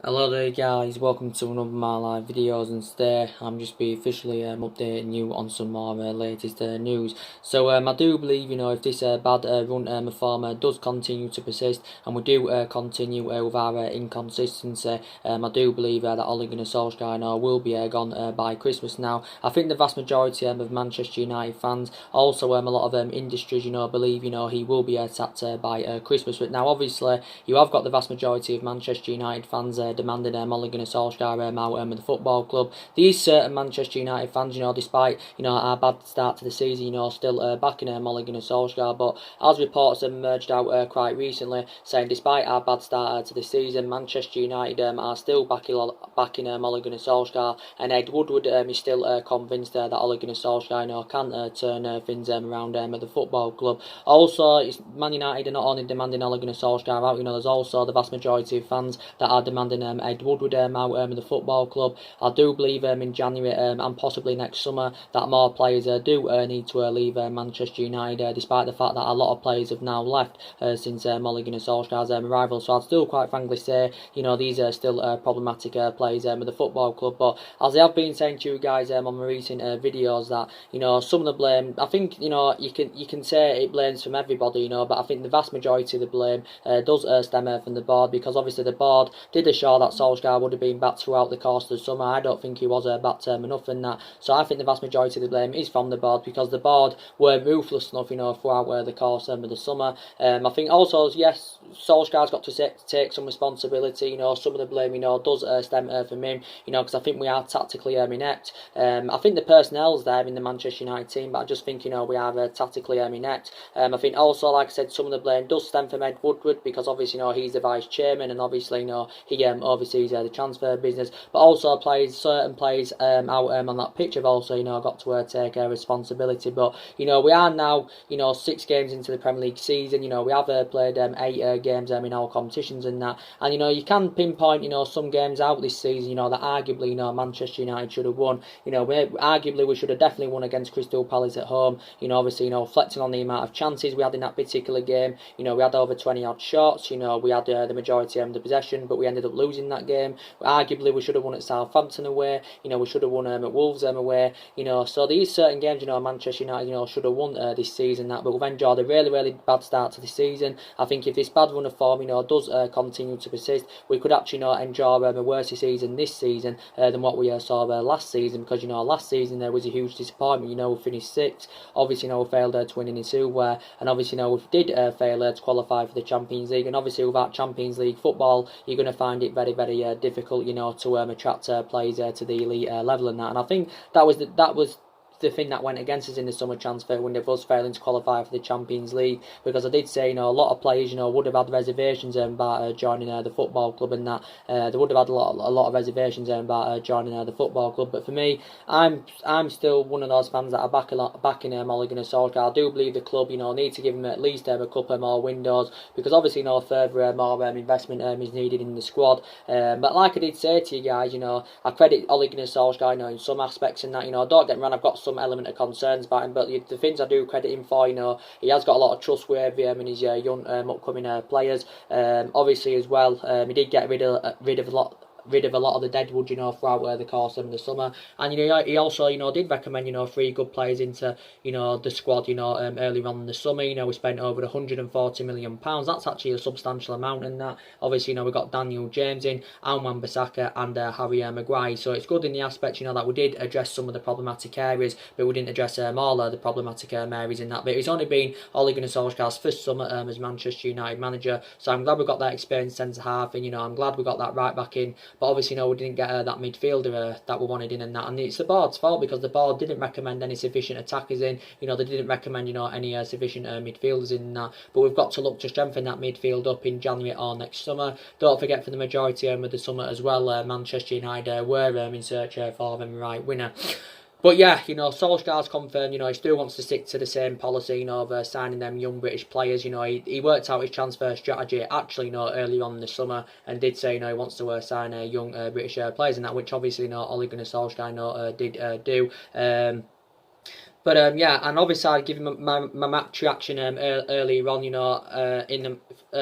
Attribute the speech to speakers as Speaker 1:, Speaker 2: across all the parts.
Speaker 1: Hello there guys, welcome to another of my live videos, and today I'm just be officially updating you on some more latest news. So I do believe, if this bad run of form does continue to persist, and we do continue with our inconsistency, I do believe that Ole Gunnar Solsjaker will be gone by Christmas now. I think the vast majority of Manchester United fans, also a lot of industries, believe, he will be sacked by Christmas. But now obviously you have got the vast majority of Manchester United fans demanding Ole Gunnar Solskjaer out of the football club. These certain Manchester United fans, despite our bad start to the season, still backing Ole Gunnar Solskjaer. But as reports have emerged out quite recently, saying despite our bad start to the season, Manchester United are still backing Ole Gunnar Solskjaer, and Ed Woodward is still convinced that Ole Gunnar Solskjaer can turn things around at the football club. Also, Man United are not only demanding Ole Gunnar Solskjaer out, there's also the vast majority of fans that are demanding Ed Woodward out of the football club. I do believe in January and possibly next summer that more players do need to leave Manchester United, despite the fact that a lot of players have now left since Ole Gunnar Solskjaer's arrival. So I'd still quite frankly say, these are still problematic players with the football club. But as I have been saying to you guys on my recent videos, that some of the blame, I think you can say it blames from everybody, but I think the vast majority of the blame does stem from the board, because obviously the board did assure that Solskjaer would have been back throughout the course of the summer. I don't think he was back enough in that. So I think the vast majority of the blame is from the board, because the board weren't ruthless enough, throughout the course of the summer. I think also, yes, Solskjaer's got to take some responsibility. Some of the blame, does stem from him. Because I think we are tactically inept. I think the personnel's there in the Manchester United team, but I just think we are tactically inept. I think also, like I said, some of the blame does stem from Ed Woodward, because obviously he's the vice chairman, and obviously he oversees the transfer business, but also certain players out on that pitch have also got to take responsibility. But we are now 6 games into the Premier League season. We have played 8 games in all competitions and that, and you can pinpoint some games out this season that arguably Manchester United should have won. Arguably we should have definitely won against Crystal Palace at home. Obviously reflecting on the amount of chances we had in that particular game, we had over 20 odd shots. We had the majority of the possession, but we ended up losing that game. Arguably we should have won at Southampton away. We should have won at Wolves away. So these certain games, Manchester United should have won this season. But we've enjoyed a really bad start to the season. I think if this bad run of form does continue to persist, we could actually enjoy a worse season this season than what we saw last season, because last season there was a huge disappointment. We finished 6th. Obviously we failed to win in the silverware, and obviously we did fail to qualify for the Champions League. And obviously without Champions League football, you're going to find it very difficult to attract players to the elite level and that. And I think that was the thing that went against us in the summer transfer window, of us failing to qualify for the Champions League, because I did say a lot of players would have had reservations about joining the football club, and that they would have had a lot of reservations about joining the football club. But for me, I'm still one of those fans that are backing Ole Gunnar Solskjaer. I do believe the club need to give him at least a couple more windows, because obviously further more investment is needed in the squad. But like I did say to you guys, I credit Ole Gunnar Solskjaer in some aspects, and that don't get me wrong, I've got some element of concerns about him, but the things I do credit him for, he has got a lot of trust with in his young upcoming players. Obviously as well, he did get rid of a lot of the deadwood, throughout the course of the summer. And he also did recommend 3 good players into the squad earlier on in the summer. We spent over £140 million. That's actually a substantial amount, and that obviously we got Daniel James in, Wan-Bissaka, and Harry Maguire. So it's good in the aspect that we did address some of the problematic areas, but we didn't address all the problematic areas in that. But it's only been Ole Gunnar Solskjaer's first summer as Manchester United manager, so I'm glad we got that experienced centre half, and I'm glad we got that right back in. But obviously, we didn't get that midfielder that we wanted in, and that. And it's the board's fault, because the board didn't recommend any sufficient attackers in. They didn't recommend, any sufficient midfielders in that. But we've got to look to strengthen that midfield up in January or next summer. Don't forget, for the majority of the summer as well, Manchester United were in search for the right winner. But yeah, Solskjaer's confirmed, he still wants to stick to the same policy, of signing them young British players. He worked out his transfer strategy actually, early on in the summer, and did say, he wants to sign young British players, and that, which obviously, Ole Gunnar Solskjaer, did do. But yeah, and obviously I'd give him my match reaction earlier on, in the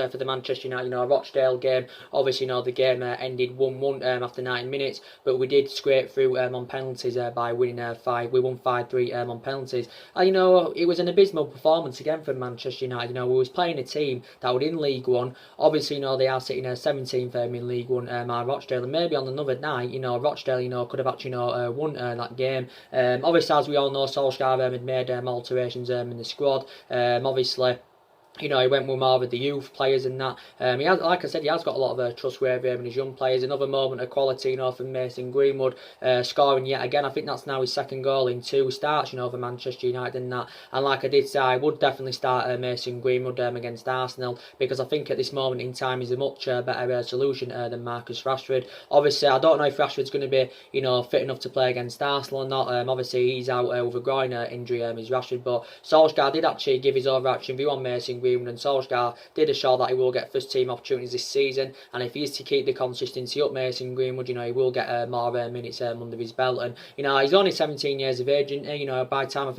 Speaker 1: for the Manchester United, Rochdale game. Obviously, the game ended 1-1 after 90 minutes, but we did scrape through on penalties by winning 5. We won 5-3 on penalties. And it was an abysmal performance again from Manchester United. We was playing a team that was in League One. Obviously, they are sitting 17th in League One, Rochdale, and maybe on another night, Rochdale, could have actually, won that game. Obviously, as we all know, Solsjaker had made alterations in the squad. Obviously, he went with more with the youth players and that. He has, like I said, he has got a lot of trust with him and his young players. Another moment of quality, from Mason Greenwood, scoring yet again. I think that's now his second goal in 2 starts, for Manchester United and that. And like I did say, I would definitely start Mason Greenwood against Arsenal, because I think at this moment in time he's a much better solution than Marcus Rashford. Obviously, I don't know if Rashford's going to be, fit enough to play against Arsenal or not. Obviously, he's out with a groin injury, is Rashford. But Solskjaer did actually give his overarching view on Mason Greenwood, and Solskjaer did assure that he will get first team opportunities this season, and if he is to keep the consistency up, Mason Greenwood, he will get more minutes under his belt. And he's only 17 years of age, and by the time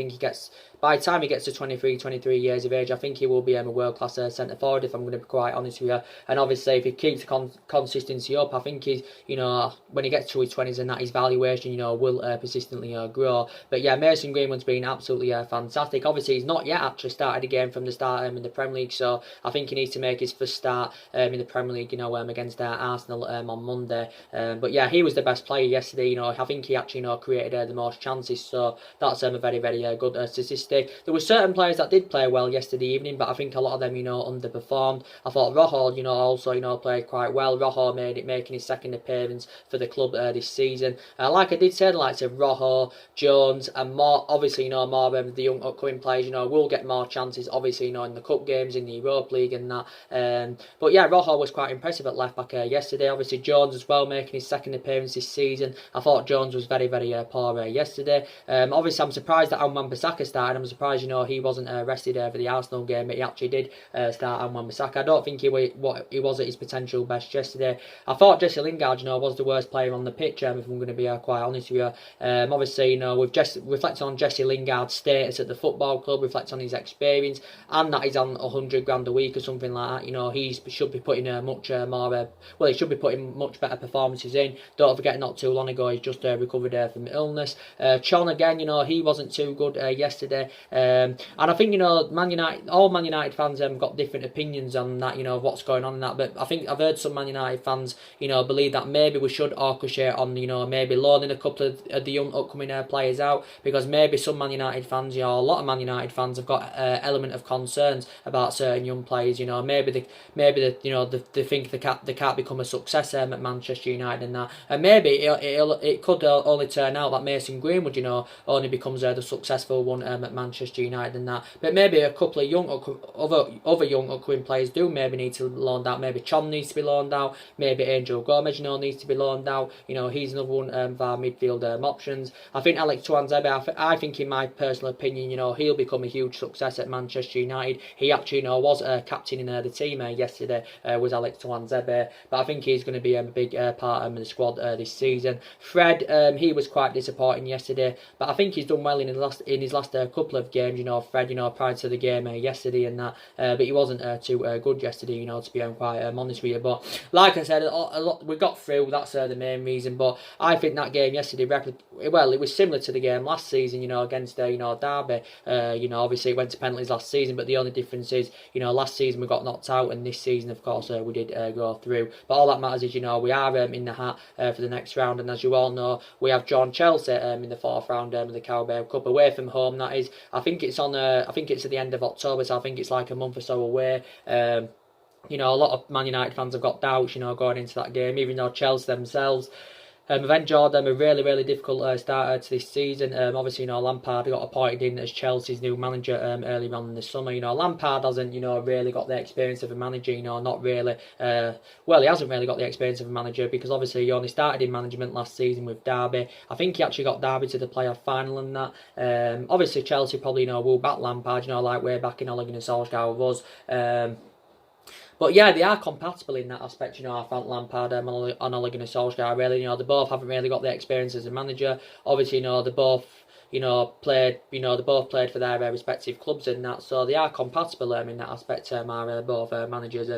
Speaker 1: by the time he gets to 23 years of age, I think he will be a world-class centre forward, if I'm going to be quite honest with you. And obviously, if he keeps the consistency up, I think he's, when he gets to his 20s and that, his valuation, will persistently grow. But yeah, Mason Greenwood's been absolutely fantastic. Obviously, he's not yet actually started a game from the start in the Premier League, so I think he needs to make his first start in the Premier League, against Arsenal on Monday. But yeah, he was the best player yesterday. I think he actually, created the most chances, so that's a very, very good statistic. There were certain players that did play well yesterday evening, but I think a lot of them, underperformed. I thought Rojo, also, played quite well. Rojo making his second appearance for the club this season. Like I did say, the likes of Rojo, Jones, and more, obviously, more of the young upcoming players, will get more chances, obviously, in the cup games, in the Europa League and that. But yeah, Rojo was quite impressive at left back yesterday. Obviously, Jones as well, making his second appearance this season. I thought Jones was very, very poor yesterday. Obviously, I'm surprised that Wan-Bissaka started. I'm surprised, he wasn't rested for the Arsenal game, but he actually did start Wan-Bissaka. I don't think he was at his potential best yesterday. I thought Jesse Lingard, was the worst player on the pitch, if I'm going to be quite honest with you. Obviously, we've reflected on Jesse Lingard's status at the football club, reflect on his experience, and that he's on 100 grand a week or something like that. He should be putting much more. He should be putting much better performances in. Don't forget, not too long ago, he's just recovered from illness. Chon again, he wasn't too good yesterday. And I think, all Man United fans have got different opinions on that, of what's going on in that. But I think I've heard some Man United fans, believe that maybe we should orchestrate on, maybe loaning a couple of the young upcoming players out, because maybe some Man United fans, a lot of Man United fans have got element of concerns about certain young players. Maybe they think they can't become a success at Manchester United and that. And maybe it could only turn out that Mason Greenwood, only becomes the successful one at Manchester United and that. But maybe a couple of other young upcoming players do maybe need to be loaned out. Maybe Chon needs to be loaned out. Maybe Angel Gomez, needs to be loaned out. He's another one of our midfield options. I think Alex Tuanzebe, I think in my personal opinion, he'll become a huge success at Manchester United. He actually, was captain in the team yesterday, was Alex Tuanzebe. But I think he's going to be a big part of the squad this season. Fred, he was quite disappointing yesterday, but I think he's done well in his last couple of games. Fred, prior to the game yesterday and that. But he wasn't too good yesterday, to be quite honest with you. But like I said, a lot we got through. That's the main reason. But I think that game yesterday, it was similar to the game last season, against Derby. Obviously it went to penalties last season, but the only difference is, last season we got knocked out, and this season, of course, we did go through. But all that matters is, we are in the hat for the next round, and as you all know, we have drawn Chelsea in the 4th round of the Carabao Cup away from home. That is, I think it's at the end of October, so I think it's like a month or so away. A lot of Man United fans have got doubts, going into that game, even though Chelsea themselves have enjoyed a really, really difficult start to this season. Obviously, Lampard got appointed in as Chelsea's new manager earlier on in the summer. Lampard hasn't, really got the experience of a manager. Not really. He hasn't really got the experience of a manager, because obviously he only started in management last season with Derby. I think he actually got Derby to the playoff final and that. Obviously, Chelsea probably, will back Lampard, like way back in Ole Gunnar Solskjaer was. But yeah, they are compatible in that aspect. I found Lampard and Ole Gunnar Solskjaer. Really, they both haven't really got the experience as a manager. Obviously, they both played, they both played for their respective clubs and that, so they are compatible in that aspect. Our both managers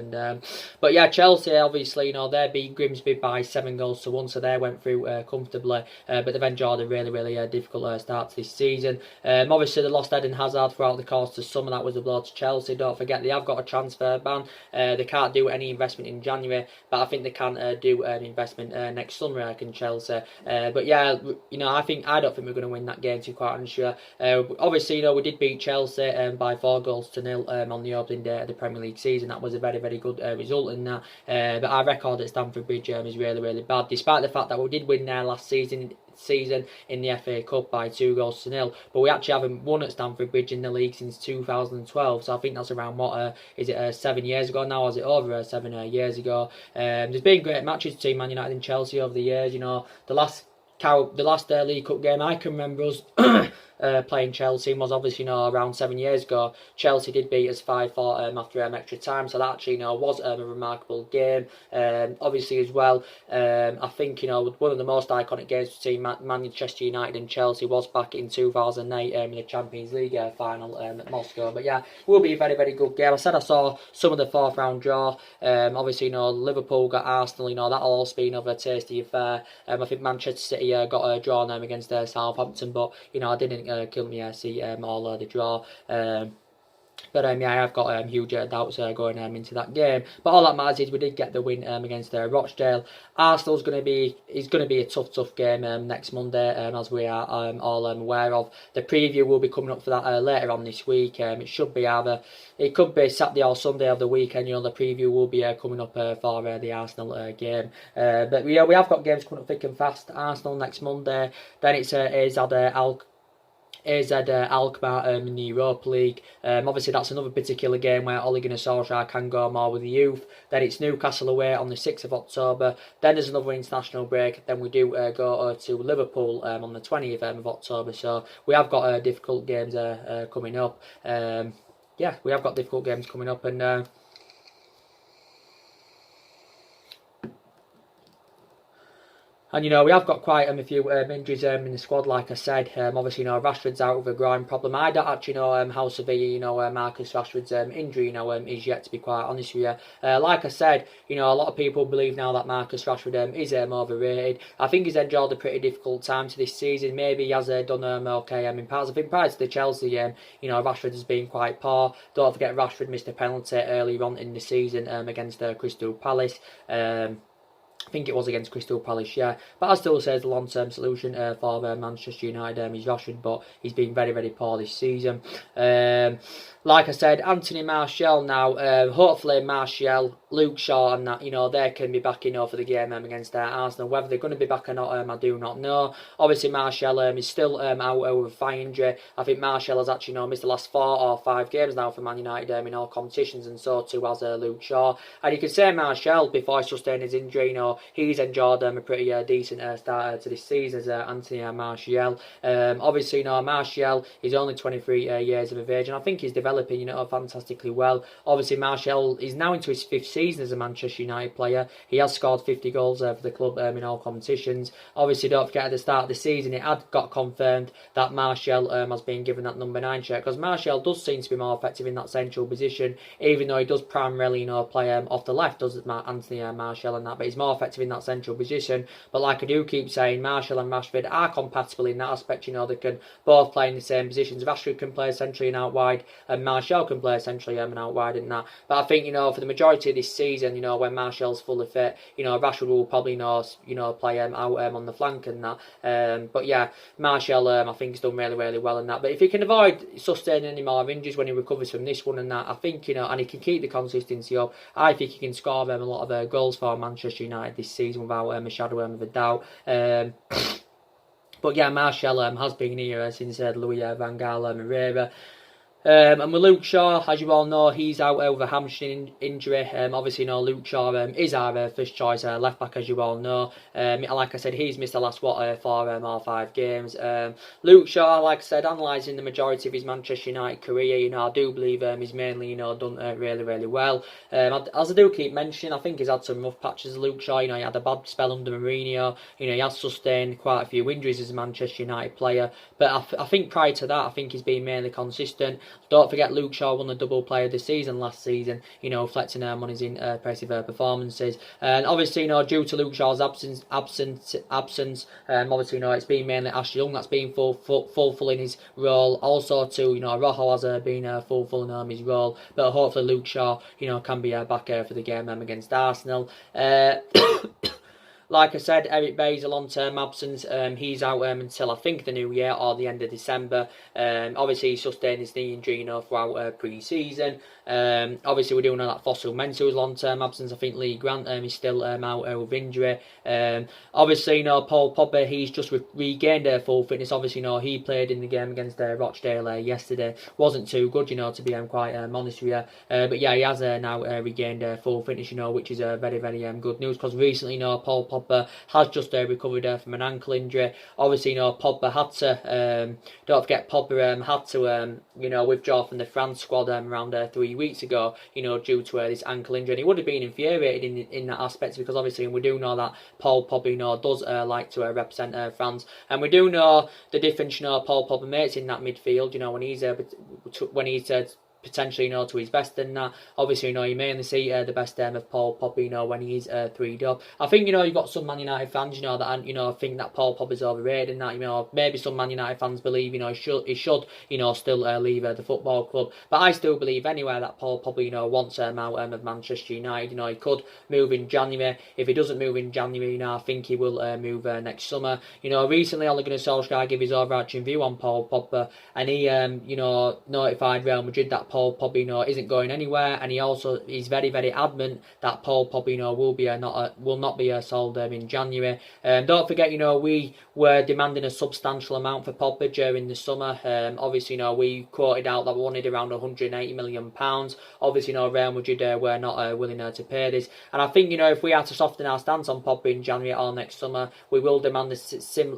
Speaker 1: but yeah, Chelsea obviously, they beat Grimsby by 7 goals to 1, so they went through comfortably. But they've enjoyed a really difficult start to this season. Obviously they lost Eden Hazard throughout the course of summer. That was a blow to Chelsea. Don't forget they have got a transfer ban. They can't do any investment in January, but I think they can do an investment next summer, I reckon, Chelsea. But yeah, I don't think we're going to win that game, to be quite honest with you. Obviously, we did beat Chelsea by 4 goals to 0 on the opening day of the Premier League season. That was a very good result in that. But our record at Stamford Bridge is really bad, despite the fact that we did win there last season in the FA Cup by 2 goals to 0, but we actually haven't won at Stamford Bridge in the league since 2012, so I think that's around 7 years ago now, or is it over 7 years ago? There's been great matches between Man United and Chelsea over the years. The last League Cup game I can remember us playing Chelsea was obviously around 7 years ago. Chelsea did beat us 5-4 after extra time, so that actually was a remarkable game. Obviously as well, I think one of the most iconic games between Manchester United and Chelsea was back in 2008 in the Champions League final at Moscow. But yeah, it will be a very good game. I said I saw some of the fourth round draw. Obviously Liverpool got Arsenal. That'll also be another tasty affair. I think Manchester City got a draw now against Southampton, but I didn't kill me see all the draw. But yeah, I have got huge doubts going into that game. But all that matters is we did get the win against Rochdale. Arsenal's going to be a tough game next Monday, as we are all aware of. The preview will be coming up for that later on this week. It could be Saturday or Sunday of the weekend. The preview will be coming up for the Arsenal game. But yeah, we have got games coming up thick and fast. Arsenal next Monday. Then it's Alkmaar in the Europa League. Obviously that's another particular game where Ole Gunnar Solsjaker can go more with the youth. Then it's Newcastle away on the 6th of October. Then there's another international break. Then we do go to Liverpool on the 20th of October. So we have got difficult games coming up. Yeah, we have got difficult games coming up, and and we have got quite a few injuries in the squad, like I said. Obviously, Rashford's out with a groin problem. I don't actually know how severe, Marcus Rashford's injury, is yet, to be quite honest with you. Like I said, a lot of people believe now that Marcus Rashford is overrated. I think he's enjoyed a pretty difficult time to this season. Maybe he has done okay in parts. I think prior to the Chelsea game, Rashford has been quite poor. Don't forget, Rashford missed a penalty earlier on in the season against Crystal Palace. I think it was against Crystal Palace, yeah. But I still say the long-term solution for Manchester United is Rashford, but he's been very poor this season. Like I said, Anthony Martial now. Hopefully Martial, Luke Shaw and that, they can be back, for the game against Arsenal. Whether they're going to be back or not, I do not know. Obviously Martial is still out with a thigh injury. I think Martial has actually missed the last 4 or 5 games now for Man United in all competitions, and so too has Luke Shaw. And you could say Martial, before he sustained his injury, he's enjoyed a pretty decent start to this season as Anthony Martial. Obviously, Martial is only 23 years of age, and I think he's developing, fantastically well. Obviously, Martial is now into his 5th season as a Manchester United player. He has scored 50 goals for the club in all competitions. Obviously, don't forget, at the start of the season, it had got confirmed that Martial has been given that number 9 shirt, because Martial does seem to be more effective in that central position, even though he does primarily, play off the left, does Anthony Martial and that, but he's more effective in that central position. But like I do keep saying, Martial and Rashford are compatible in that aspect. They can both play in the same positions. Rashford can play centrally and out wide, and Martial can play centrally and out wide in that. But I think, for the majority of this season, when Martial's fully fit, Rashford will probably play out on the flank and that. But yeah, Martial I think has done really well in that. But if he can avoid sustaining any more injuries when he recovers from this one and that, I think, and he can keep the consistency up, I think he can score a lot of goals for Manchester United this season without a shadow of a doubt. But yeah, Martial has been here since Louis van Gaal Herrera. And with Luke Shaw, as you all know, he's out with a hamstring injury. Obviously, Luke Shaw is our first choice left back, as you all know. Like I said, he's missed the last 4 or 5 games. Luke Shaw, like I said, analysing the majority of his Manchester United career, I do believe he's mainly, done really, really well. As I do keep mentioning, I think he's had some rough patches. Luke Shaw, he had a bad spell under Mourinho. He has sustained quite a few injuries as a Manchester United player. But I think prior to that, I think he's been mainly consistent. Don't forget, Luke Shaw won the double player of the season last season, reflecting on his impressive performances. And obviously, due to Luke Shaw's absence, obviously, it's been mainly Ashley Young that's been fulfilling his role. Also, too, Rojo has been fulfilling his role. But hopefully, Luke Shaw, can be back for the game against Arsenal. Like I said, Eric Bailly's a long-term absence. He's out until I think the new year or the end of December. Obviously, he sustained his knee injury throughout pre-season. Obviously, we're doing that Fossil Mensah's long-term absence. I think Lee Grant is still out with injury. Obviously, Paul Pogba, he's just regained full fitness. Obviously, he played in the game against Rochdale yesterday. Wasn't too good, to be quite honest with you. But yeah, he has now regained full fitness, which is very, very good news, because recently, Paul Pogba has just recovered from an ankle injury. Obviously, Pogba had to, don't forget, Pogba had to, withdraw from the France squad around 3 weeks ago, due to this ankle injury. And he would have been infuriated in that aspect, because obviously we do know that Paul Pogba, does like to represent France. And we do know the difference, Paul Pogba makes in that midfield, when he's potentially, to his best and that. Obviously, you mainly see the best of Paul Pogba, when he's 3'd up. I think, you've got some Man United fans, that, think that Paul Pogba's overrated and that, maybe some Man United fans believe, he should, still leave the football club. But I still believe anyway that Paul Pogba, wants out of Manchester United. He could move in January. If he doesn't move in January, I think he will move next summer. Recently Ole Gunnar Solsjaker gave his overarching view on Paul Pogba, and he, notified Real Madrid that Paul Pogba isn't going anywhere, and he's very, very adamant that Paul Pogba will not be sold in January. Don't forget, we were demanding a substantial amount for Pogba during the summer. Obviously, we quoted out that we wanted around £180 million. Obviously, Real Madrid were not willing to pay this, and I think if we are to soften our stance on Pogba in January or next summer, we will demand the same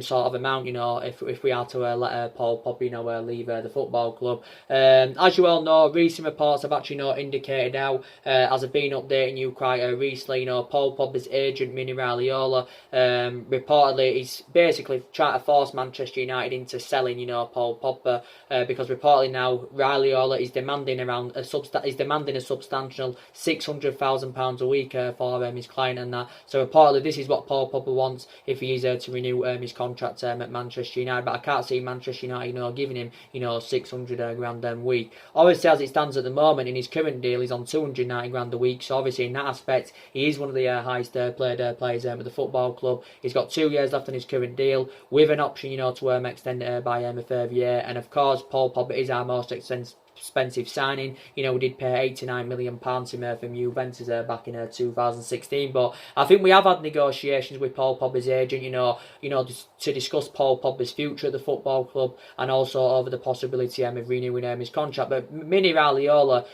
Speaker 1: sort of amount. If we are to let Paul Pogba leave the football club. As you all know, recent reports have actually indicated now, as I've been updating you quite recently, Paul Pogba's agent Mini Raiola reportedly is basically trying to force Manchester United into selling Paul Pogba, because reportedly now Raiola is demanding a substantial £600,000 a week for his client and that. So reportedly this is what Paul Pogba wants if he is to renew his contract at Manchester United. But I can't see Manchester United giving him 600 grand a week. Obviously, as it stands at the moment, in his current deal, he's on 290 grand a week. So obviously, in that aspect, he is one of the highest paid players with the football club. He's got 2 years left on his current deal, with an option, to extend it by a further year. And of course, Paul Pogba is our most expensive signing. We did pay £89 million from Juventus back in 2016. But I think we have had negotiations with Paul Pogba's agent, to discuss Paul Pogba's future at the football club, and also over the possibility of renewing his contract. But Mini Raiola,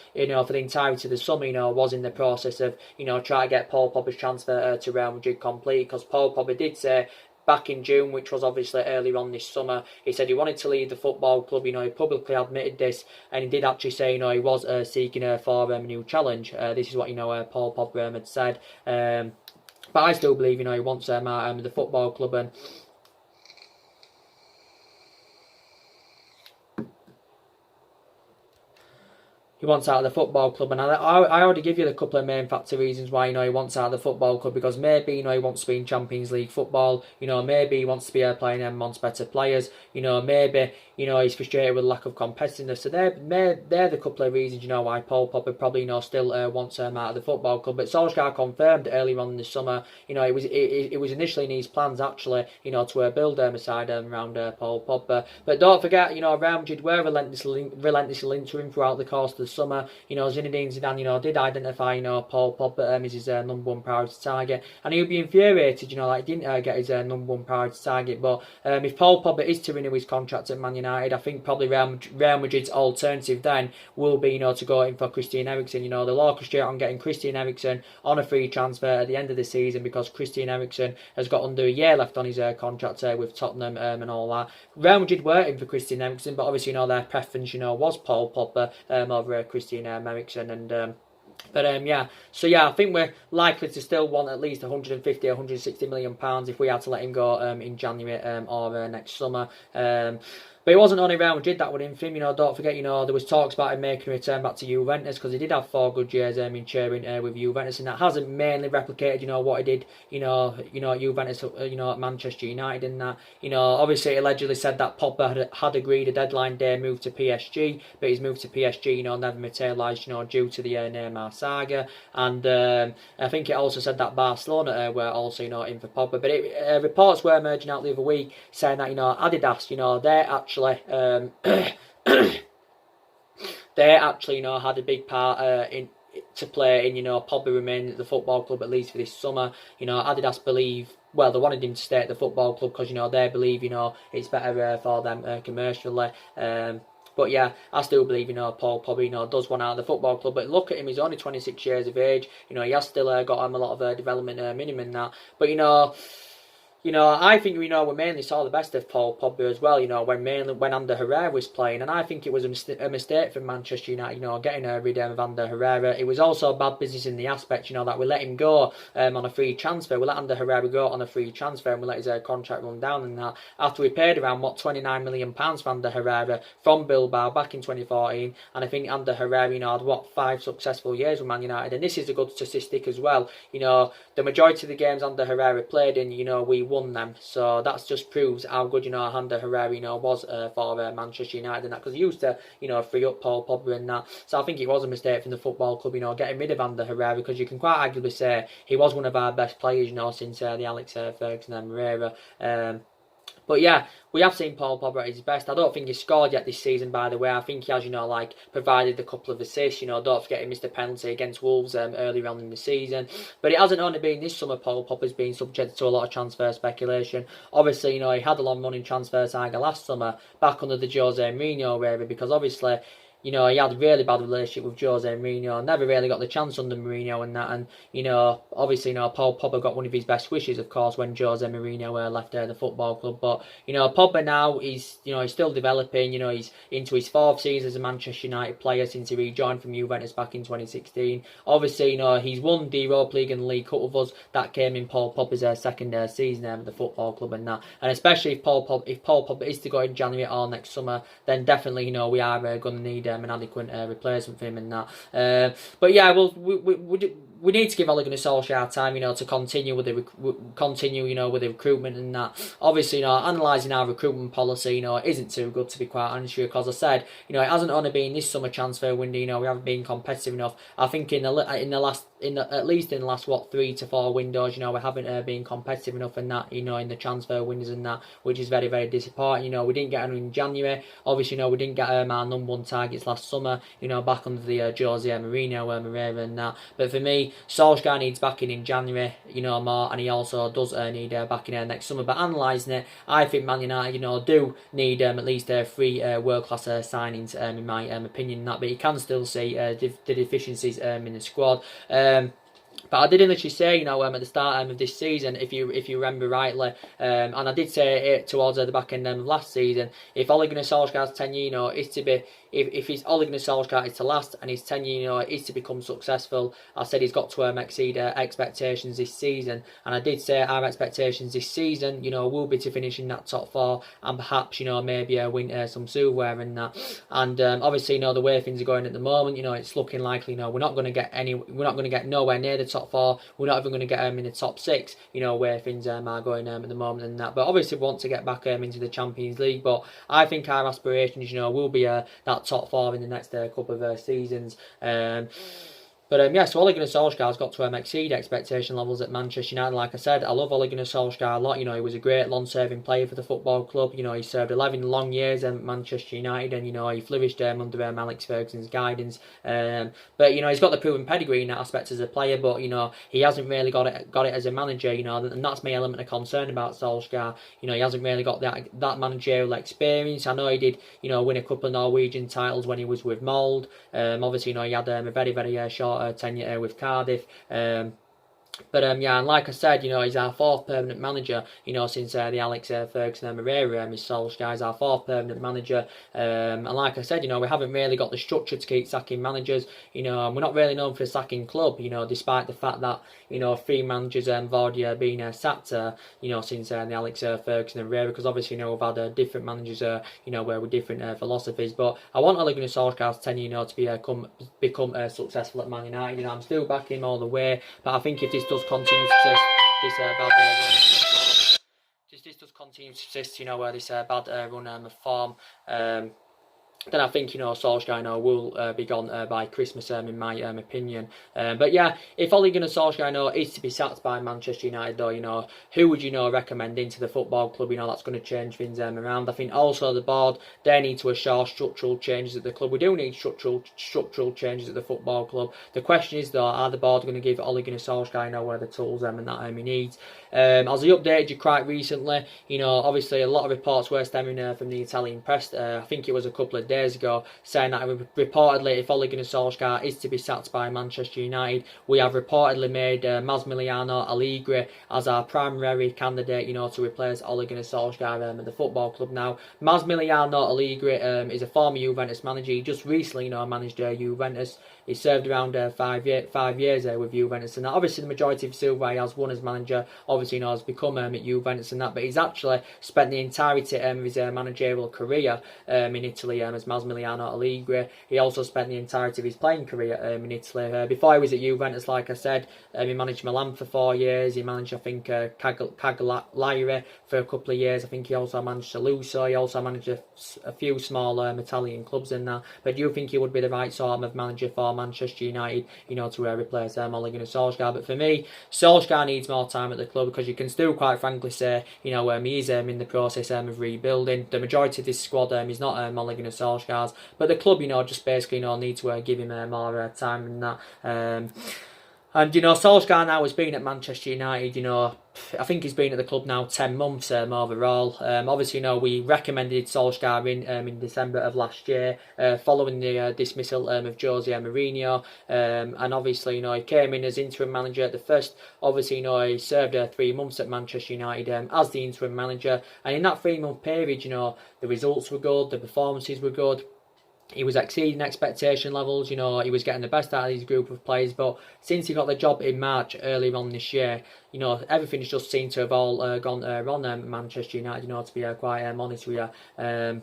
Speaker 1: for the entirety of the summer, was in the process of, trying to get Paul Pogba's transfer to Real Madrid complete, because Paul Pogba did say back in June, which was obviously earlier on this summer, he said he wanted to leave the football club. He publicly admitted this, and he did actually say, he was seeking for a new challenge. This is what Paul Pogba had said. But I still believe, he wants the football club, and he wants out of the football club. And I already give you the couple of main factor reasons why he wants out of the football club, because maybe he wants to be in Champions League football, maybe he wants to be playing amongst better players, maybe he's frustrated with lack of competitiveness. So they're the couple of reasons why Paul Pogba probably still wants out of the football club. But Solskjaer confirmed earlier on this summer, it was initially in his plans actually to build a side around Paul Pogba. But don't forget, Real Madrid were relentlessly linked to him throughout the course of the summer. You know, Zinedine Zidane, you know, did identify, you know, Paul Pogba as his number one priority target, and he would be infuriated, you know, like he didn't get his number one priority target. But if Paul Pogba is to renew his contract at Man United, I think probably Real Madrid's alternative then will be, you know, to go in for Christian Eriksen. You know, they'll orchestrate on getting Christian Eriksen on a free transfer at the end of the season, because Christian Eriksen has got under a year left on his contract with Tottenham and all that. Real Madrid were in for Christian Eriksen, but obviously, you know, their preference, you know, was Paul Pogba over Christian Eriksen. And yeah, so yeah, I think we're likely to still want at least 150 or 160 million pounds if we had to let him go in January or next summer. But it wasn't only Real Madrid that were in for him. You know, don't forget, you know, there was talks about him making a return back to Juventus, because he did have 4 good years in cheering with Juventus, and that hasn't mainly replicated, you know, what he did, you know, at Juventus, you know, at Manchester United, and that, you know, obviously it allegedly said that Pogba had agreed a deadline day move to PSG, but his move to PSG, you know, never materialised, you know, due to the Neymar saga. And I think it also said that Barcelona were also, you know, in for Pogba. But reports were emerging out the other week saying that, you know, Adidas, you know, they're actually they actually, you know, had a big part to play in, you know, Pogba remaining at the football club at least for this summer. You know, Adidas believe, well, they wanted him to stay at the football club because, you know, they believe, you know, it's better for them commercially. But yeah, I still believe, you know, Paul Pogba, you know, does want out of the football club. But look at him, he's only 26 years of age. You know, he has still got a lot of development minimum and that. But, you know, I think, you know, we mainly saw the best of Paul Pogba as well, you know, when Ander Herrera was playing. And I think it was a mistake for Manchester United, you know, getting rid of Ander Herrera. It was also bad business in the aspect, you know, that we let him go on a free transfer. We let Ander Herrera go on a free transfer, and we let his contract run down and that. After we paid around, £29 million for Ander Herrera from Bilbao back in 2014. And I think Ander Herrera, you know, had, 5 successful years with Man United. And this is a good statistic as well. You know, the majority of the games Ander Herrera played in, you know, we won them. So that just proves how good, you know, Ander Herrera, you know, was for Manchester United and that, because he used to, you know, free up Paul Pogba and that. So I think it was a mistake from the football club, you know, getting rid of Ander Herrera, because you can quite arguably say he was one of our best players, you know, since the Alex Ferguson and Herrera. But yeah, we have seen Paul Pogba at his best. I don't think he's scored yet this season, by the way. I think he has, you know, like, provided a couple of assists. You know, don't forget he missed a penalty against Wolves earlier on in the season. But it hasn't only been this summer Paul Pogba's been subject to a lot of transfer speculation. Obviously, you know, he had a long running transfer saga last summer, back under the Jose Mourinho era, because obviously, you know, he had a really bad relationship with Jose Mourinho, never really got the chance under Mourinho and that. And, you know, obviously, you know, Paul Pogba got one of his best wishes, of course, when Jose Mourinho left the football club. But, you know, Pogba now, he's still developing. You know, he's into his 4th season as a Manchester United player since he rejoined from Juventus back in 2016. Obviously, you know, he's won the Europa League and the League Cup with us. That came in Paul Pogba's 2nd season at the football club and that. And especially if Paul Pogba is to go in January or next summer, then definitely, you know, we are going to need an adequate replacement for him and that. But yeah, well, we need to give Ole Gunnar Solsjaker time, you know, to continue with the recruitment and that. Obviously, you know, analysing our recruitment policy, you know, isn't too good, to be quite honest with you, because I said, you know, it hasn't only been this summer transfer window, you know, we haven't been competitive enough. I think at least in the last 3 to 4 windows, you know, we haven't been competitive enough in that, you know, in the transfer windows and that, which is very, very disappointing. You know, we didn't get anyone in January. Obviously, you know, we didn't get our number 1 targets last summer, you know, back under the Jose Mourinho, Herrera and that. But for me, Solskjaer needs backing in January, you know, more, and he also does need backing next summer. But analysing it, I think Man United, you know, do need at least 3 world-class signings, in my opinion, that. But you can still see the deficiencies in the squad. But I did initially say, you know, at the start of this season, if you remember rightly, and I did say it towards the back end of last season, if Ole Gunnar Solskjaer's tenure, you know, is to be, if he's Ole Gunnar Solskjaer is to last and his tenure, you know, is to become successful, I said he's got to exceed expectations this season. And I did say our expectations this season, you know, will be to finish in that top 4 and perhaps, you know, maybe win some silverware and that. And obviously, you know, the way things are going at the moment, you know, it's looking likely, you know, we're not going to get nowhere near the top 4. We're not even going to get in the top 6, you know, where things are going at the moment and that. But obviously we want to get back into the Champions League. But I think our aspirations, you know, will be that top 4 in the next couple of seasons. But yeah, so Ole Gunnar Solskjaer's got to exceed expectation levels at Manchester United. Like I said, I love Ole Gunnar Solskjaer a lot. He was a great long-serving player for the football club. He served 11 long years at Manchester United, and he flourished under Alex Ferguson's guidance. But he's got the proven pedigree in that aspect as a player, but he hasn't really got it as a manager. And that's my element of concern about Solskjaer. He hasn't really got that managerial experience. I know he did win a couple of Norwegian titles when he was with Mould. Obviously, he had a very, very short tenure with Cardiff. Yeah, and like I said, he's our fourth permanent manager, since the Alex Ferguson era. Is Solskjaer is our fourth permanent manager. And like I said, we haven't really got the structure to keep sacking managers. And we're not really known for a sacking club, despite the fact that, 3 managers have already been sacked, since the Alex Ferguson era, because obviously, we've had different managers, where with different philosophies. But I want Ole Gunnar Solskjaer's tenure, to become successful at Man United. I'm still backing him all the way, but I think if this does continue to persist, this does continue to persist, where this bad run of form, then I think Solskjaer will be gone by Christmas, in my opinion. But yeah, if Ole Gunnar Solskjaer is to be sacked by Manchester United, though, who would recommend into the football club? That's going to change things around. I think also the board, they need to assure structural changes at the club. We do need structural changes at the football club. The question is though, are the board going to give Ole Gunnar Solskjaer the tools and that he needs? As he updated you quite recently, obviously a lot of reports were stemming from the Italian press. I think it was a couple of days ago, saying that reportedly if Ole Gunnar Solskjaer is to be sacked by Manchester United, we have reportedly made Massimiliano Allegri as our primary candidate, to replace Ole Gunnar Solskjaer at the football club. Now, Massimiliano Allegri is a former Juventus manager. He just recently, managed Juventus. He served around 5 years with Juventus, and obviously the majority of silver he has won as manager. Obviously, has become at Juventus and that, but he's actually spent the entirety of his managerial career in Italy as Massimiliano Allegri. He also spent the entirety of his playing career in Italy. Before he was at Juventus, like I said, he managed Milan for 4 years. He managed, I think, Cagliari for a couple of years. I think he also managed Saluzzo. He also managed a few small Italian clubs in that. But do you think he would be the right sort of manager for Manchester United, to replace Ole Gunnar Solskjaer? But for me, Solskjaer needs more time at the club, because you can still quite frankly say, he's in the process of rebuilding. The majority of this squad is not Ole Gunnar Solskjaer's, but the club, just basically, need to give him more time than that. And, Solskjaer now has been at Manchester United, I think he's been at the club now 10 months overall. Obviously, we recommended Solskjaer in December of last year, following the dismissal of Jose Mourinho. And obviously, he came in as interim manager at the first. Obviously, he served 3 months at Manchester United as the interim manager. And in that 3-month period, the results were good, the performances were good. He was exceeding expectation levels, he was getting the best out of his group of players. But since he got the job in March earlier on this year, everything's just seemed to have all gone wrong at Manchester United, to be quite honest with you.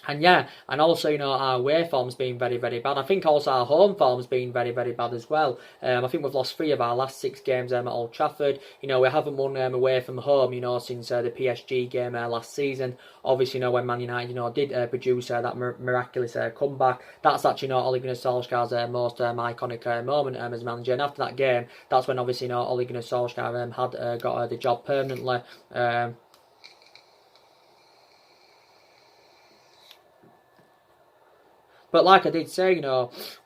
Speaker 1: And yeah, and also, our away form's been very, very bad. I think also our home form's been very, very bad as well. I think we've lost 3 of our last 6 games at Old Trafford. We haven't won away from home, since the PSG game last season. Obviously, when Man United, did produce that miraculous comeback. That's actually, Ole Gunnar Solskjaer's most iconic moment as manager. And after that game, that's when obviously, Ole Gunnar Solskjaer had got the job permanently. But like I did say,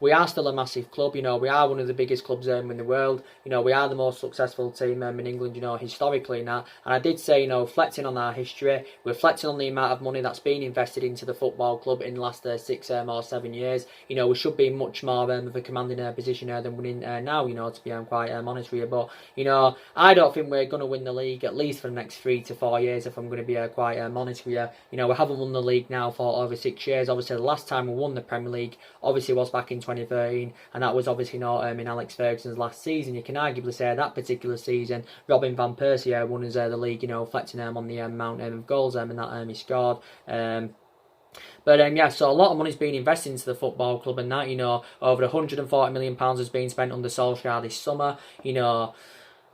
Speaker 1: we are still a massive club. We are one of the biggest clubs in the world. We are the most successful team in England, historically now. And I did say, reflecting on our history, reflecting on the amount of money that's been invested into the football club in the last 6 or 7 years, we should be much more of a commanding position than we're in now, to be quite honest with you. But, I don't think we're going to win the league, at least for the next 3 to 4 years, if I'm going to be quite honest with you. We haven't won the league now for over 6 years. Obviously, the last time we won the Premier League obviously was back in 2013, and that was obviously not in Alex Ferguson's last season. You can arguably say that particular season, Robin van Persie won us the league, reflecting on the amount of goals and that he scored. But yeah, so a lot of money's been invested into the football club, and that, over £140 million has been spent under Solskjaer this summer.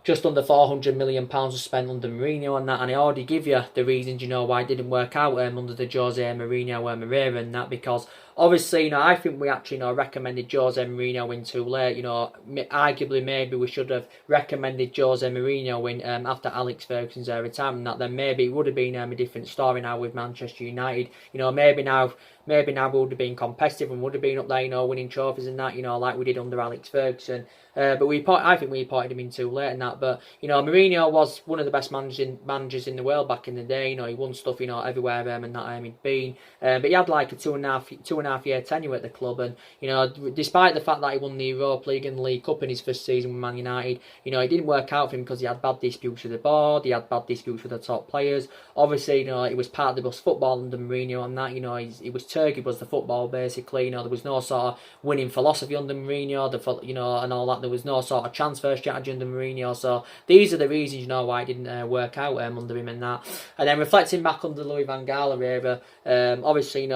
Speaker 1: Just under £400 million was spent under Mourinho and that, and I already give you the reasons, why it didn't work out under the Jose Mourinho era and that, because obviously, I think we actually, recommended Jose Mourinho in too late. Arguably, maybe we should have recommended Jose Mourinho in after Alex Ferguson's retirement. That then maybe it would have been a different story now with Manchester United. Maybe now we would have been competitive and would have been up there, winning trophies and that, like we did under Alex Ferguson. But I think we appointed him in too late and that. But Mourinho was one of the best managers in the world back in the day. He won stuff everywhere and that he'd been. But he had like a two and a half year tenure at the club, and despite the fact that he won the Europa League and the League Cup in his first season with Man United, it didn't work out for him because he had bad disputes with the board, he had bad disputes with the top players. Obviously, it was part of the bus football under Mourinho and that. He was Turkey was the football basically. There was no sort of winning philosophy under Mourinho, and all that. There was no sort of transfer strategy under Mourinho. So these are the reasons, why it didn't work out under him and that. And then reflecting back under Louis van Gaal era, obviously,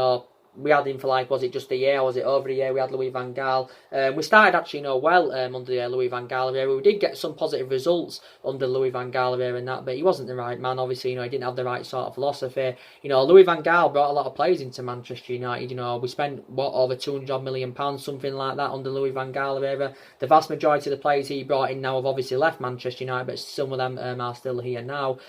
Speaker 1: we had him for was it just a year, or was it over a year? We had Louis van Gaal. We started actually, well under Louis van Gaal era. We did get some positive results under Louis van Gaal era and that, but he wasn't the right man. Obviously, he didn't have the right sort of philosophy. Louis van Gaal brought a lot of players into Manchester United. We spent over £200 million, something like that, under Louis van Gaal era. The vast majority of the players he brought in now have obviously left Manchester United, but some of them are still here now.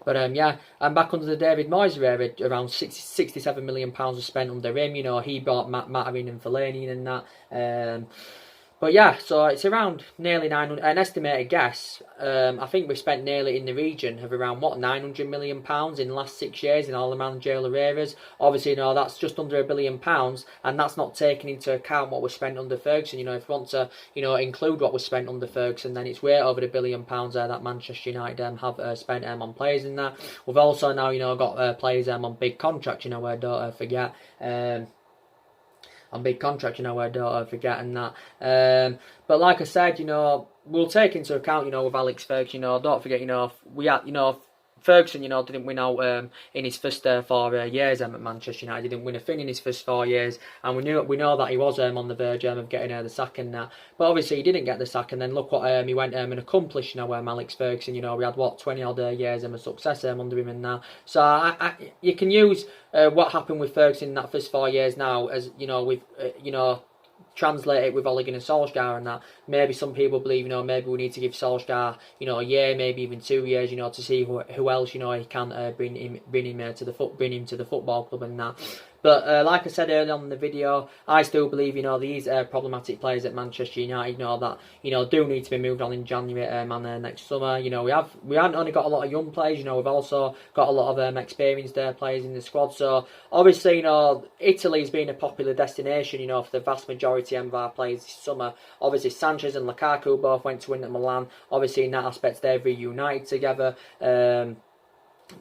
Speaker 1: But and back under the David Moyes era, around £67 million was spent under him. He brought Maturin and Fellaini and that. But yeah, so it's around nearly 900, an estimated guess. I think we've spent nearly in the region of around, £900 million in the last 6 years in all the managerial eras. Obviously, that's just under £1 billion, and that's not taking into account what was spent under Ferguson. If you want to, include what was spent under Ferguson, then it's way over £1 billion that Manchester United have spent on players in that. We've also now, got players on big contracts, where don't forget. On big contracts, where don't forgetting that. But like I said, we'll take into account, with Alex Ferguson, don't forget, we had, Ferguson, didn't win out in his first 4 years at Manchester United. He didn't win a thing in his first 4 years, and we know that he was on the verge of getting the sack and that. But obviously he didn't get the sack, and then look what he went and accomplished. Alex Ferguson, we had 20 odd years of success under him and that. So you can use what happened with Ferguson in that first 4 years now as with translate it with Ole Gunnar Solsjaker and that. Maybe some people believe, maybe we need to give Solskjaer, a year, maybe even 2 years, to see who else, he can bring him to the football club and that. But like I said earlier on in the video, I still believe, these problematic players at Manchester United, that, do need to be moved on in January and next summer. We haven't only got a lot of young players, we've also got a lot of experienced players in the squad. So obviously, Italy's been a popular destination, for the vast majority of our players this summer. Obviously, Sanchez and Lukaku both went to Inter Milan. Obviously, in that aspect, they're reunited together.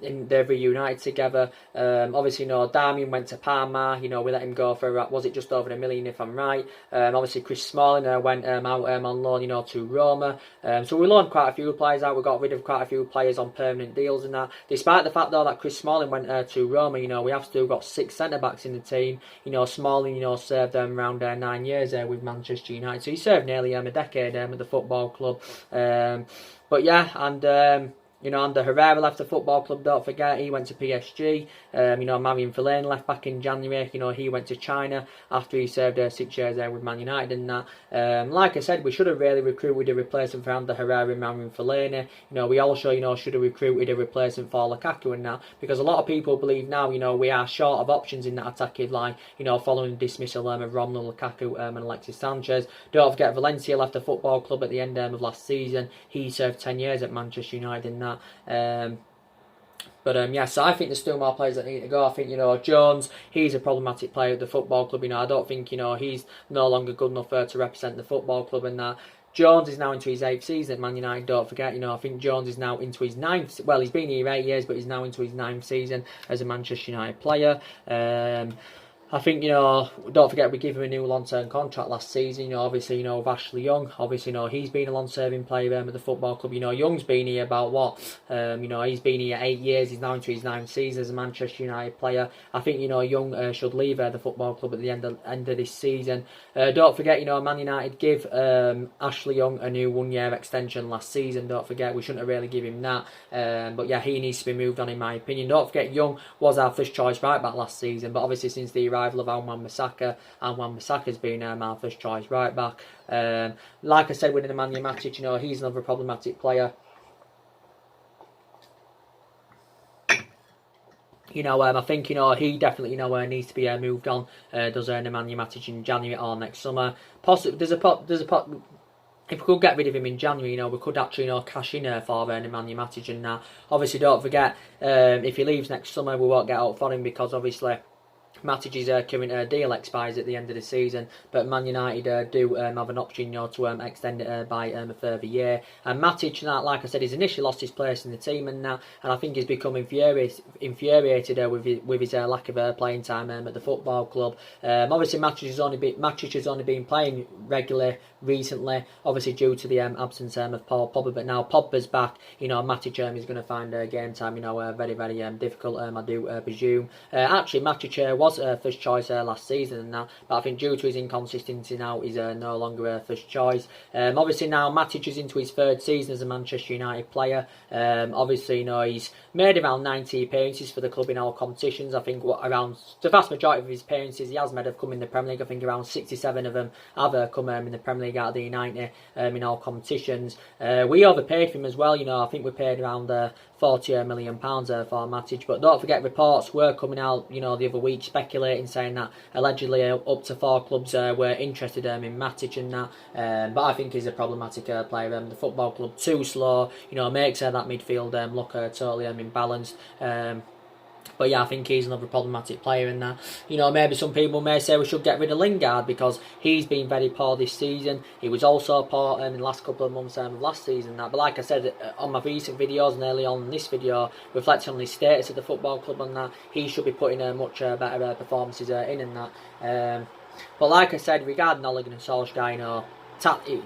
Speaker 1: They're reunited together. Obviously, Darmian went to Parma. We let him go for, was it just over $1 million if I'm right? Obviously, Chris Smalling went out on loan, to Roma. So we loaned quite a few players out. We got rid of quite a few players on permanent deals and that. Despite the fact though that Chris Smalling went to Roma, we have still got 6 centre backs in the team. Smalling, served around 9 years with Manchester United. So he served nearly a decade with the football club. But yeah, and Ander Herrera left the football club, don't forget. He went to PSG. Marion Fellaini left back in January. He went to China after he served 6 years there with Man United and that. Like I said, we should have really recruited a replacement for Ander Herrera and Marion Fellaini. We also, should have recruited a replacement for Lukaku and that. Because a lot of people believe now, we are short of options in that attacking line, following the dismissal of Romelu Lukaku and Alexis Sanchez. Don't forget, Valencia left the football club at the end of last season. He served 10 years at Manchester United and that. But so I think there's still more players that need to go. I think, Jones, he's a problematic player at the football club. I don't think, he's no longer good enough to represent the football club and that. Jones is now into his 8th season at Man United, don't forget. I think Jones is now into his 9th. Well, he's been here 8 years, but he's now into his 9th season as a Manchester United player. I think, don't forget we gave him a new long-term contract last season. Obviously, with Ashley Young. Obviously, he's been a long-serving player with the football club. Young's been here about what? He's been here 8 years. He's now into his 9th season as a Manchester United player. I think, Young should leave the football club at the end of this season. Don't forget, Man United give Ashley Young a new 1-year extension last season. Don't forget, we shouldn't have really give him that. But yeah, he needs to be moved on in my opinion. Don't forget, Young was our first choice right back last season. But obviously, since the arrival of Wan-Bissaka, and Wan-Bissaka's been my first choice right back. Like I said, with Nemanja Matic, you know, he's another problematic player. You know, I think, you know, he definitely, you know, needs to be moved on. Does Nemanja Matic in January or next summer? Possibly, there's a if we could get rid of him in January, you know, we could actually, you know, cash in for Nemanja Matic and that. Obviously, don't forget, if he leaves next summer, we won't get out for him because obviously Matic's current deal expires at the end of the season, but Man United do have an option, you know, to extend it by a further year. And Matic, like I said, he's initially lost his place in the team and I think he's become infuriated with his lack of playing time at the football club. Obviously, Matic has only been playing regularly recently, obviously due to the absence of Paul Pogba. But now Pogba's back, you know, Matic is going to find game time, you know, very difficult. I do presume. Actually, Matic was first choice last season and that, but I think due to his inconsistency now, he's no longer first choice. Obviously now Matic is into his third season as a Manchester United player. Obviously, you know, he's made around 90 appearances for the club in all competitions. I think around the vast majority of his appearances he has made have come in the Premier League. I think around 67 of them have come in the Premier League out of the 90 in all competitions. We overpaid for him as well. You know, I think we paid around £40 million for Matic. But don't forget, reports were coming out, you know, the other week speculating, saying that allegedly up to 4 clubs were interested in Matic and that. But I think he's a problematic player. The football club too slow, you know, makes that midfield look totally imbalanced. But yeah, I think he's another problematic player in that. You know, maybe some people may say we should get rid of Lingard because he's been very poor this season. He was also poor in the last couple of months of last season. But like I said on my recent videos and early on in this video, reflecting on his status at the football club and that, he should be putting much better performances in and that. But like I said, regarding Ole Gunnar Solsjaker,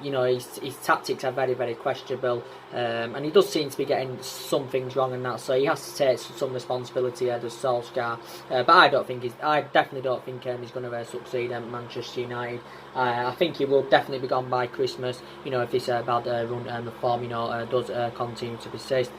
Speaker 1: you know, his tactics are very questionable, and he does seem to be getting some things wrong and that, so he has to take some responsibility does Solskjaer. But I definitely don't think he's going to succeed at Manchester United. I think he will definitely be gone by Christmas, you know, if this bad run and the form, you know, does continue to persist.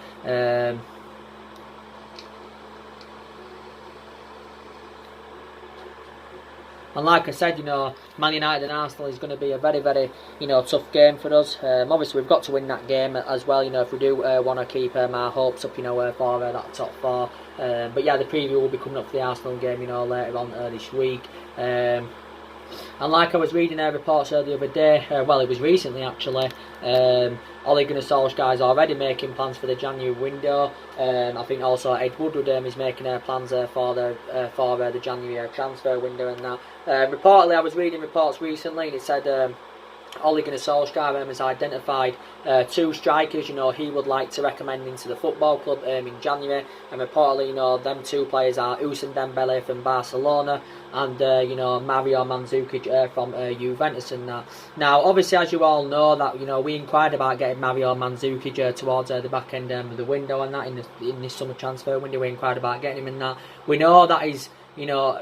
Speaker 1: And like I said, you know, Man United and Arsenal is going to be a very, you know, tough game for us. Obviously, we've got to win that game as well, you know, if we do want to keep our hopes up, you know, for that top 4. But yeah, the preview will be coming up for the Arsenal game, you know, later on this week. And like I was reading reports the other day, well, it was recently actually, Ole Gunnar Solskjaer is already making plans for the January window. I think also Ed Woodward is making plans for the January transfer window and that. Reportedly, I was reading reports recently and it said Ole Gunnar Solskjaer has identified 2 strikers, you know, he would like to recommend into the football club in January, and reportedly, you know, them 2 players are Ousmane Dembele from Barcelona and you know, Mario Mandzukic from Juventus and that. Now, obviously, as you all know, that, you know, we inquired about getting Mario Mandzukic towards the back end of the window and that in this summer transfer window. We inquired about getting him in that. We know that he's, you know,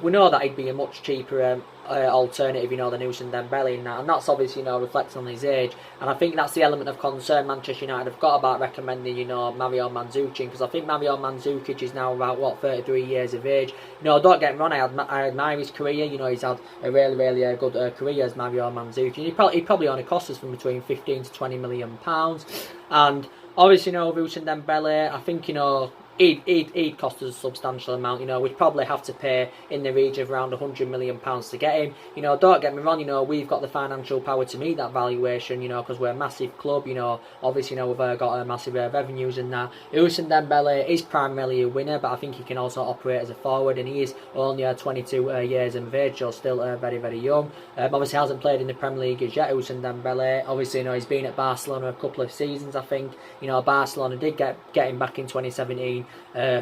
Speaker 1: we know that he'd be a much cheaper alternative, you know, than Ousmane Dembele in that, and that's obviously, you know, reflecting on his age. And I think that's the element of concern Manchester United have got about recommending, you know, Mario Mandzukic, because I think Mario Mandzukic is now about 33 years of age. You know, don't get me wrong, I admire his career. You know, he's had a really good career as Mario Mandzukic. He probably only cost us from between 15 to 20 million pounds, and obviously, you know, Ousmane Dembele, I think, you know, he'd cost us a substantial amount. You know, we'd probably have to pay in the region of around £100 million to get him. You know, don't get me wrong, you know, we've got the financial power to meet that valuation, you know, because we're a massive club, you know. Obviously, you know, we've got massive revenues and that. Ousmane Dembele is primarily a winner, but I think he can also operate as a forward, and he is only 22 years of age, so still very young. Obviously, hasn't played in the Premier League as yet, Ousmane Dembele. Obviously, you know, he's been at Barcelona a couple of seasons, I think. You know, Barcelona did get him back in 2017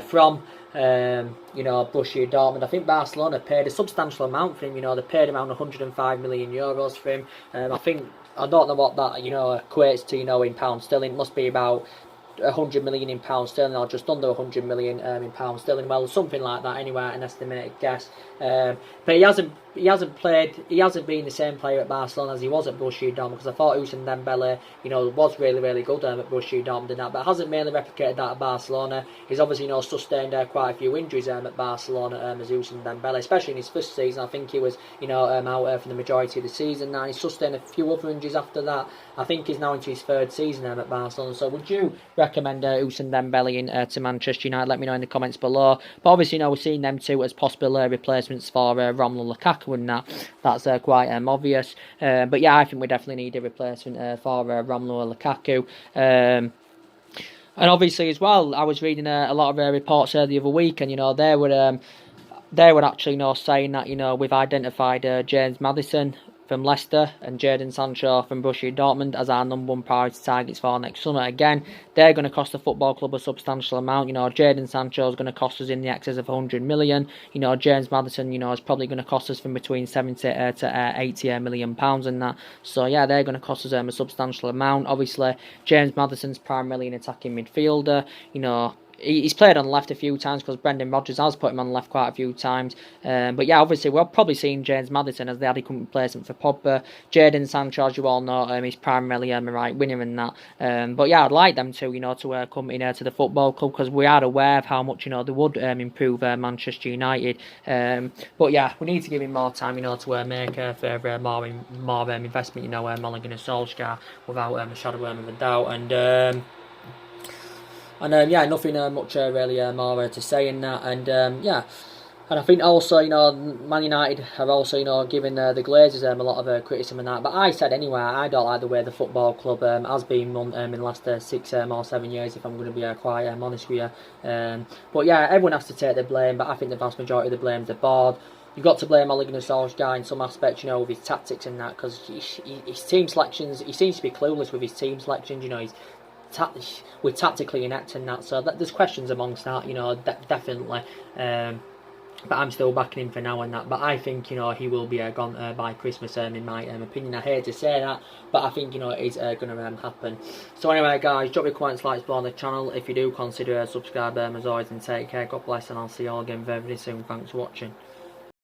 Speaker 1: from you know, Borussia Dortmund. I think Barcelona paid a substantial amount for him. You know, they paid around 105 million euros for him. I don't know what that, you know, equates to, you know, in pound sterling. It must be about 100 million in pound sterling, or just under 100 million in pound sterling. Well, something like that anyway, an estimated guess. But he hasn't he hasn't been the same player at Barcelona as he was at Borussia Dortmund, because I thought Ousmane Dembele, was really, really good at Borussia Dortmund and that, but hasn't mainly replicated that at Barcelona. He's obviously, sustained quite a few injuries at Barcelona as Ousmane Dembele, especially in his first season. I think he was, out for the majority of the season. Now he's sustained a few other injuries after that. I think he's now into his third season at Barcelona. So would you recommend Ousmane Dembele to Manchester United? Let me know in the comments below. But obviously, we're seeing them two as possible replacements for Romelu Lukaku and that. That's quite obvious. But yeah, I think we definitely need a replacement for Romelu Lukaku. And obviously as well, I was reading a lot of reports the other week, and they were actually saying that we've identified James Maddison from Leicester and Jadon Sancho from Borussia Dortmund as our number one priority targets for next summer. Again, they're going to cost the football club a substantial amount. Jadon Sancho is going to cost us in the excess of 100 million. James Maddison, is probably going to cost us from between 70 to 80 million pounds and that. So yeah, they're going to cost us a substantial amount. Obviously, James Maddison's primarily an attacking midfielder. He's played on the left a few times because Brendan Rodgers has put him on the left quite a few times. But yeah, obviously we're probably seeing James Maddison as the adequate replacement for Pogba. Jadon Sancho, as you all know, he's primarily a right winger in that. But yeah, I'd like them to come in to the football club, because we are aware of how much they would improve Manchester United. But yeah, we need to give him more time to make further more investment. Mulligan and Solsjaker, without a shadow of a doubt. And yeah, nothing much really more to say in that. And yeah, and I think also Man United are also giving the Glazers a lot of criticism and that. But I said anyway, I don't like the way the football club has been run in the last 6 or 7 years, if I'm going to be quite honest with you. But yeah, everyone has to take the blame, but I think the vast majority of the blame is the board. You've got to blame Ole Gunnar Solskjaer in some aspects, with his tactics and that, because his team selections, he seems to be clueless with his team selections. We're tactically inept in that, so there's questions amongst that, definitely. But I'm still backing him for now and that. But I think he will be gone by Christmas. In my opinion, I hate to say that, but I think it is going to happen. So anyway, guys, drop your comments, likes below on the channel. If you do, consider subscribe as always, and take care. God bless, and I'll see you all again very soon. Thanks for watching.